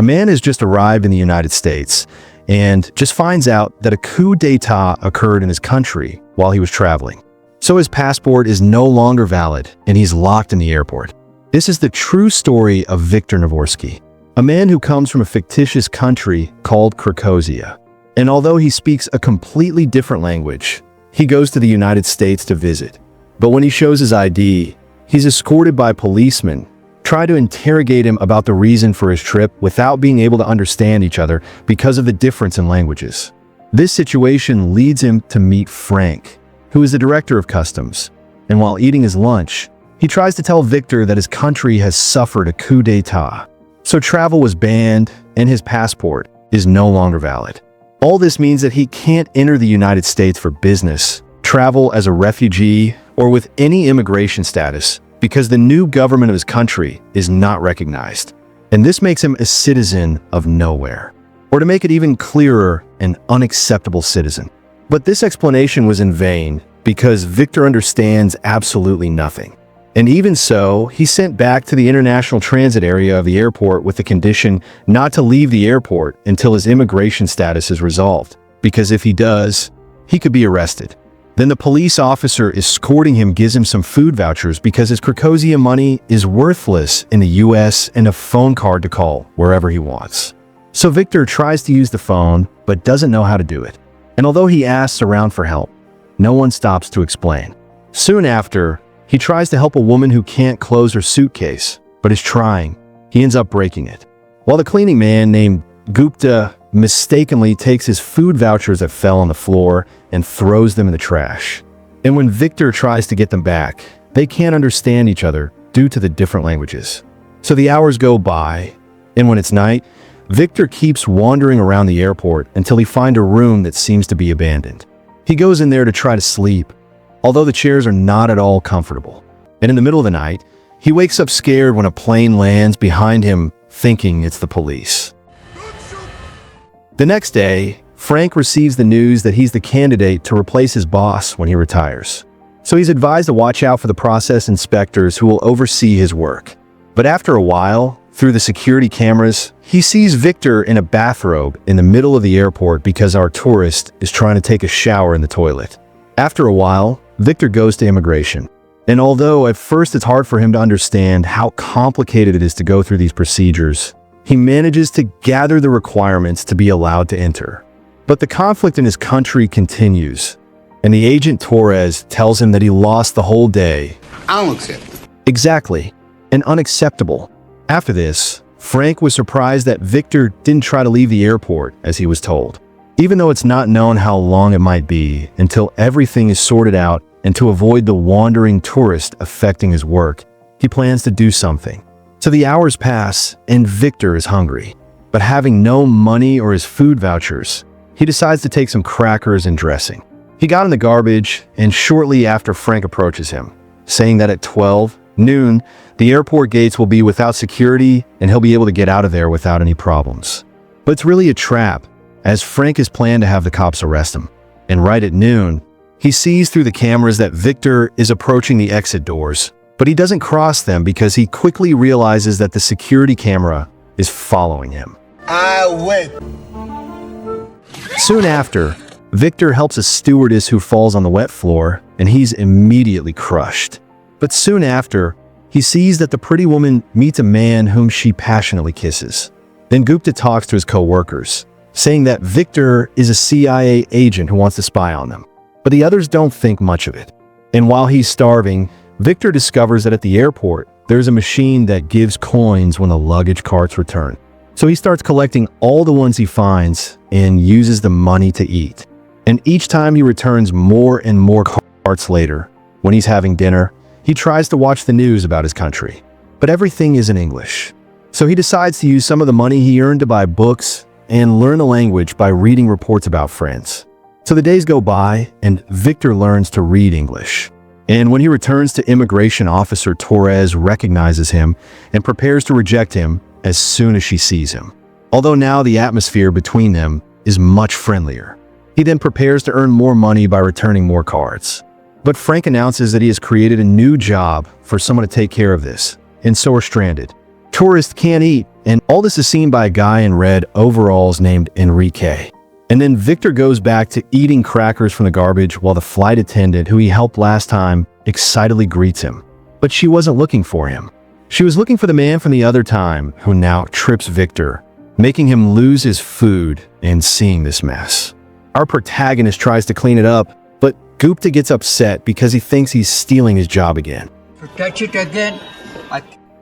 A man has just arrived in the United States and just finds out that a coup d'etat occurred in his country while he was traveling. So his passport is no longer valid and he's locked in the airport. This is the true story of Viktor Navorsky, a man who comes from a fictitious country called Krakozia. And although he speaks a completely different language, he goes to the United States to visit. But when he shows his ID, he's escorted by policemen, try to interrogate him about the reason for his trip without being able to understand each other because of the difference in languages. This situation leads him to meet Frank, who is the director of customs. And while eating his lunch, he tries to tell Victor that his country has suffered a coup d'etat. So travel was banned and his passport is no longer valid. All this means that he can't enter the United States for business, travel as a refugee, or with any immigration status because the new government of his country is not recognized. And this makes him a citizen of nowhere. Or to make it even clearer, an unacceptable citizen. But this explanation was in vain because Victor understands absolutely nothing. And even so, he's sent back to the international transit area of the airport with the condition not to leave the airport until his immigration status is resolved. Because if he does, he could be arrested. Then the police officer escorting him gives him some food vouchers because his Krakozia money is worthless in the US and a phone card to call wherever he wants. So Victor tries to use the phone, but doesn't know how to do it. And although he asks around for help, no one stops to explain. Soon after, he tries to help a woman who can't close her suitcase, but is trying. He ends up breaking it. While the cleaning man named Gupta mistakenly takes his food vouchers that fell on the floor and throws them in the trash. And when Victor tries to get them back, they can't understand each other due to the different languages. So the hours go by, and when it's night, Victor keeps wandering around the airport until he finds a room that seems to be abandoned. He goes in there to try to sleep, although the chairs are not at all comfortable. And in the middle of the night, he wakes up scared when a plane lands behind him, thinking it's the police. The next day, Frank receives the news that he's the candidate to replace his boss when he retires. So he's advised to watch out for the process inspectors who will oversee his work. But after a while, through the security cameras, he sees Victor in a bathrobe in the middle of the airport because our tourist is trying to take a shower in the toilet. After a while, Victor goes to immigration. And although at first it's hard for him to understand how complicated it is to go through these procedures, he manages to gather the requirements to be allowed to enter. But the conflict in his country continues, and the agent Torres tells him that he lost the whole day. I don't accept it. Exactly, and unacceptable. After this, Frank was surprised that Victor didn't try to leave the airport as he was told, even though it's not known how long it might be until everything is sorted out, and to avoid the wandering tourist affecting his work, he plans to do something. So the hours pass, and Victor is hungry. But having no money or his food vouchers, he decides to take some crackers and dressing. He got in the garbage, and shortly after Frank approaches him, saying that at 12 noon, the airport gates will be without security and he'll be able to get out of there without any problems. But it's really a trap, as Frank has planned to have the cops arrest him. And right at noon, he sees through the cameras that Victor is approaching the exit doors, but he doesn't cross them because he quickly realizes that the security camera is following him. I win. Soon after, Victor helps a stewardess who falls on the wet floor, and he's immediately crushed. But soon after, he sees that the pretty woman meets a man whom she passionately kisses. Then Gupta talks to his co-workers, saying that Victor is a CIA agent who wants to spy on them. But the others don't think much of it. And while he's starving, Victor discovers that at the airport, there's a machine that gives coins when the luggage carts return. So he starts collecting all the ones he finds and uses the money to eat. And each time he returns more and more carts later, when he's having dinner, he tries to watch the news about his country. But everything is in English. So he decides to use some of the money he earned to buy books and learn the language by reading reports about France. So the days go by, and Victor learns to read English. And when he returns to immigration officer, Torres recognizes him and prepares to reject him as soon as she sees him. Although now the atmosphere between them is much friendlier. He then prepares to earn more money by returning more cards. But Frank announces that he has created a new job for someone to take care of this, and so are stranded. Tourists can't eat, and all this is seen by a guy in red overalls named Enrique. And then Victor goes back to eating crackers from the garbage while the flight attendant, who he helped last time, excitedly greets him. But she wasn't looking for him. She was looking for the man from the other time, who now trips Victor, making him lose his food and seeing this mess. Our protagonist tries to clean it up, but Gupta gets upset because he thinks he's stealing his job again. To touch it again,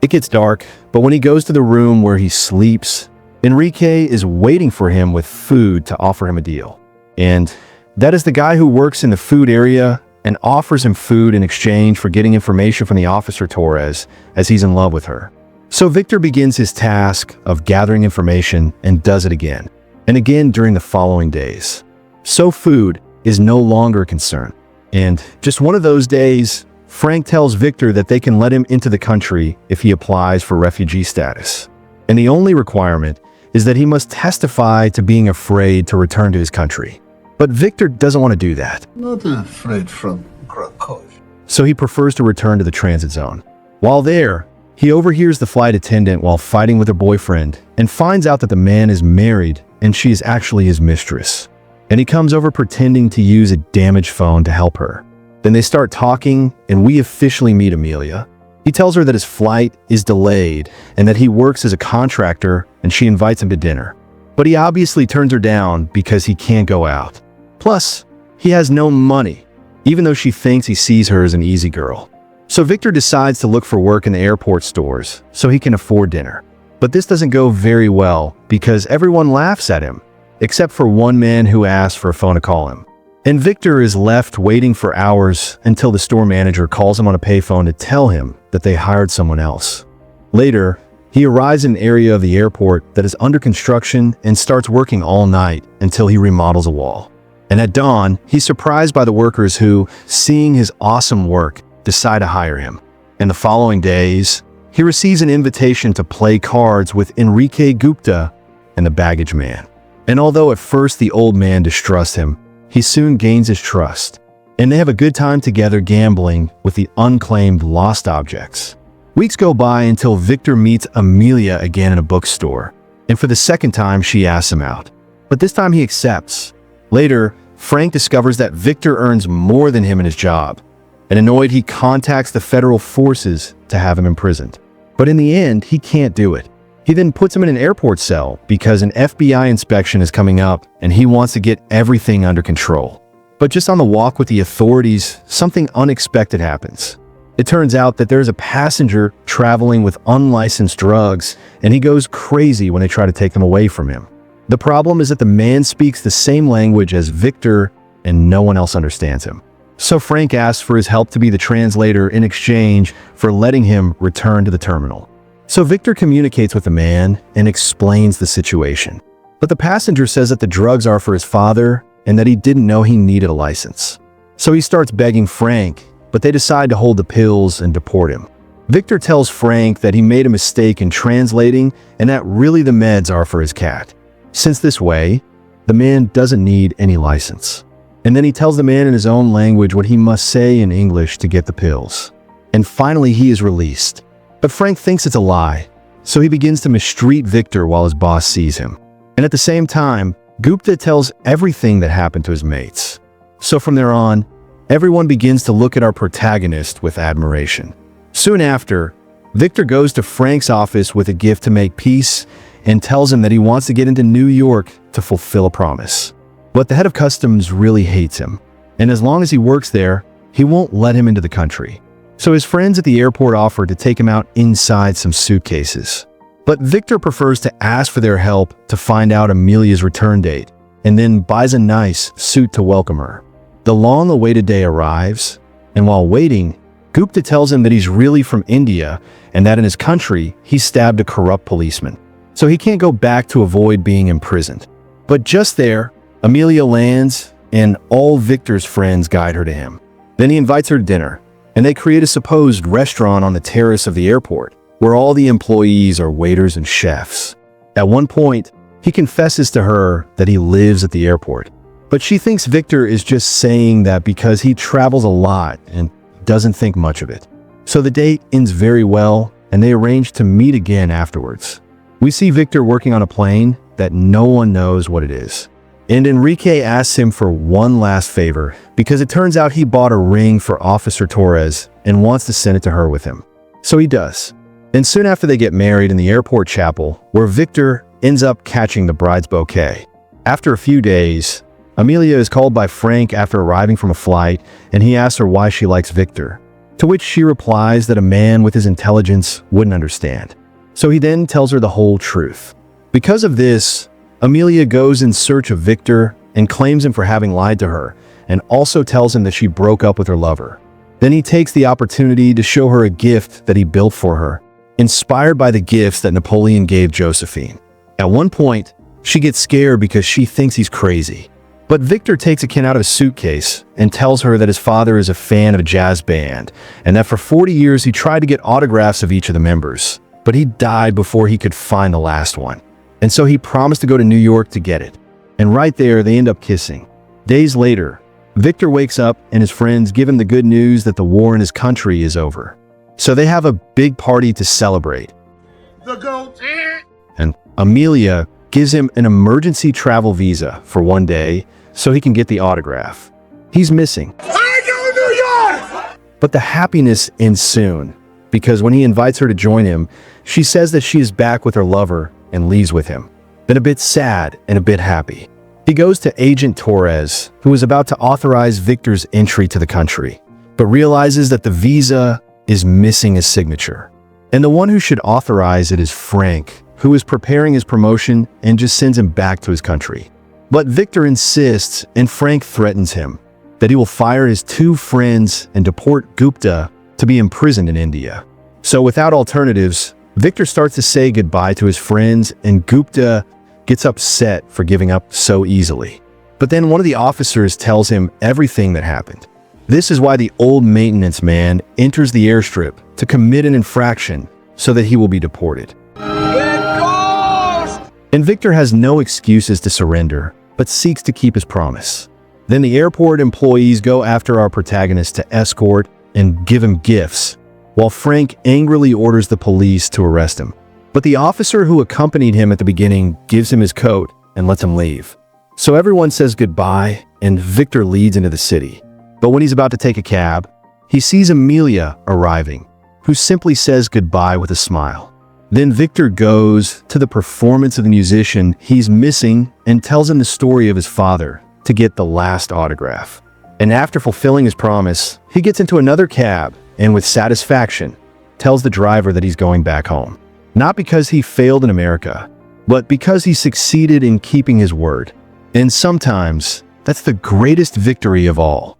It gets dark, but when he goes to the room where he sleeps, Enrique is waiting for him with food to offer him a deal. And that is the guy who works in the food area and offers him food in exchange for getting information from the officer Torres, as he's in love with her. So Victor begins his task of gathering information and does it again, and again during the following days. So food is no longer a concern. And just one of those days, Frank tells Victor that they can let him into the country if he applies for refugee status. And the only requirement is that he must testify to being afraid to return to his country. But Victor doesn't want to do that. Not afraid from Krakow. So he prefers to return to the transit zone. While there, he overhears the flight attendant while fighting with her boyfriend and finds out that the man is married and she is actually his mistress. And he comes over pretending to use a damaged phone to help her. Then they start talking and we officially meet Amelia. He tells her that his flight is delayed and that he works as a contractor, and she invites him to dinner. But he obviously turns her down because he can't go out. Plus, he has no money, even though she thinks he sees her as an easy girl. So Victor decides to look for work in the airport stores so he can afford dinner. But this doesn't go very well because everyone laughs at him, except for one man who asks for a phone to call him. And Victor is left waiting for hours until the store manager calls him on a payphone to tell him that they hired someone else. Later, he arrives in an area of the airport that is under construction and starts working all night until he remodels a wall. And at dawn, he's surprised by the workers who, seeing his awesome work, decide to hire him. In the following days, he receives an invitation to play cards with Enrique Gupta and the baggage man. And although at first the old man distrusts him, he soon gains his trust, and they have a good time together gambling with the unclaimed lost objects. Weeks go by until Victor meets Amelia again in a bookstore, and for the second time she asks him out. But this time he accepts. Later, Frank discovers that Victor earns more than him in his job, and annoyed he contacts the federal forces to have him imprisoned. But in the end, he can't do it. He then puts him in an airport cell because an FBI inspection is coming up and he wants to get everything under control. But just on the walk with the authorities, something unexpected happens. It turns out that there's a passenger traveling with unlicensed drugs, and he goes crazy when they try to take them away from him. The problem is that the man speaks the same language as Victor and no one else understands him. So Frank asks for his help to be the translator in exchange for letting him return to the terminal. So Victor communicates with the man and explains the situation. But the passenger says that the drugs are for his father and that he didn't know he needed a license. So he starts begging Frank, but they decide to hold the pills and deport him. Victor tells Frank that he made a mistake in translating and that really the meds are for his cat. Since this way, the man doesn't need any license. And then he tells the man in his own language what he must say in English to get the pills. And finally he is released. But Frank thinks it's a lie, so he begins to mistreat Victor while his boss sees him. And at the same time, Gupta tells everything that happened to his mates. So from there on, everyone begins to look at our protagonist with admiration. Soon after, Victor goes to Frank's office with a gift to make peace and tells him that he wants to get into New York to fulfill a promise. But the head of customs really hates him, and as long as he works there, he won't let him into the country. So his friends at the airport offer to take him out inside some suitcases. But Victor prefers to ask for their help to find out Amelia's return date, and then buys a nice suit to welcome her. The long-awaited day arrives, and while waiting, Gupta tells him that he's really from India and that in his country, he stabbed a corrupt policeman. So he can't go back to avoid being imprisoned. But just there, Amelia lands, and all Victor's friends guide her to him. Then he invites her to dinner, and they create a supposed restaurant on the terrace of the airport, where all the employees are waiters and chefs. At one point, he confesses to her that he lives at the airport, but she thinks Victor is just saying that because he travels a lot and doesn't think much of it. So the date ends very well, and they arrange to meet again afterwards. We see Victor working on a plane that no one knows what it is. And Enrique asks him for one last favor because it turns out he bought a ring for Officer Torres and wants to send it to her with him. So he does. And soon after they get married in the airport chapel, where Victor ends up catching the bride's bouquet. After a few days, Amelia is called by Frank after arriving from a flight, and he asks her why she likes Victor, to which she replies that a man with his intelligence wouldn't understand. So he then tells her the whole truth. Because of this, Amelia goes in search of Victor and claims him for having lied to her, and also tells him that she broke up with her lover. Then he takes the opportunity to show her a gift that he built for her, inspired by the gifts that Napoleon gave Josephine. At one point, she gets scared because she thinks he's crazy. But Victor takes a can out of his suitcase and tells her that his father is a fan of a jazz band, and that for 40 years he tried to get autographs of each of the members, but he died before he could find the last one. And so he promised to go to New York to get it. And right there, they end up kissing. Days later, Victor wakes up and his friends give him the good news that the war in his country is over. So they have a big party to celebrate. The goat. And Amelia gives him an emergency travel visa for one day so he can get the autograph. He's missing. I go New York! But the happiness ends soon, because when he invites her to join him, she says that she is back with her lover and leaves with him. Then a bit sad and a bit happy, he goes to Agent Torres, who is about to authorize Victor's entry to the country, but realizes that the visa is missing his signature. And the one who should authorize it is Frank, who is preparing his promotion and just sends him back to his country. But Victor insists, and Frank threatens him that he will fire his two friends and deport Gupta to be imprisoned in India. So without alternatives, Victor starts to say goodbye to his friends, and Gupta gets upset for giving up so easily. But then one of the officers tells him everything that happened. This is why the old maintenance man enters the airstrip to commit an infraction so that he will be deported. And Victor has no excuses to surrender, but seeks to keep his promise. Then the airport employees go after our protagonist to escort and give him gifts, while Frank angrily orders the police to arrest him. But the officer who accompanied him at the beginning gives him his coat and lets him leave. So everyone says goodbye, and Victor leads into the city. But when he's about to take a cab, he sees Amelia arriving, who simply says goodbye with a smile. Then Victor goes to the performance of the musician he's missing and tells him the story of his father to get the last autograph. And after fulfilling his promise, he gets into another cab and with satisfaction tells the driver that he's going back home. Not because he failed in America, but because he succeeded in keeping his word. And sometimes that's the greatest victory of all.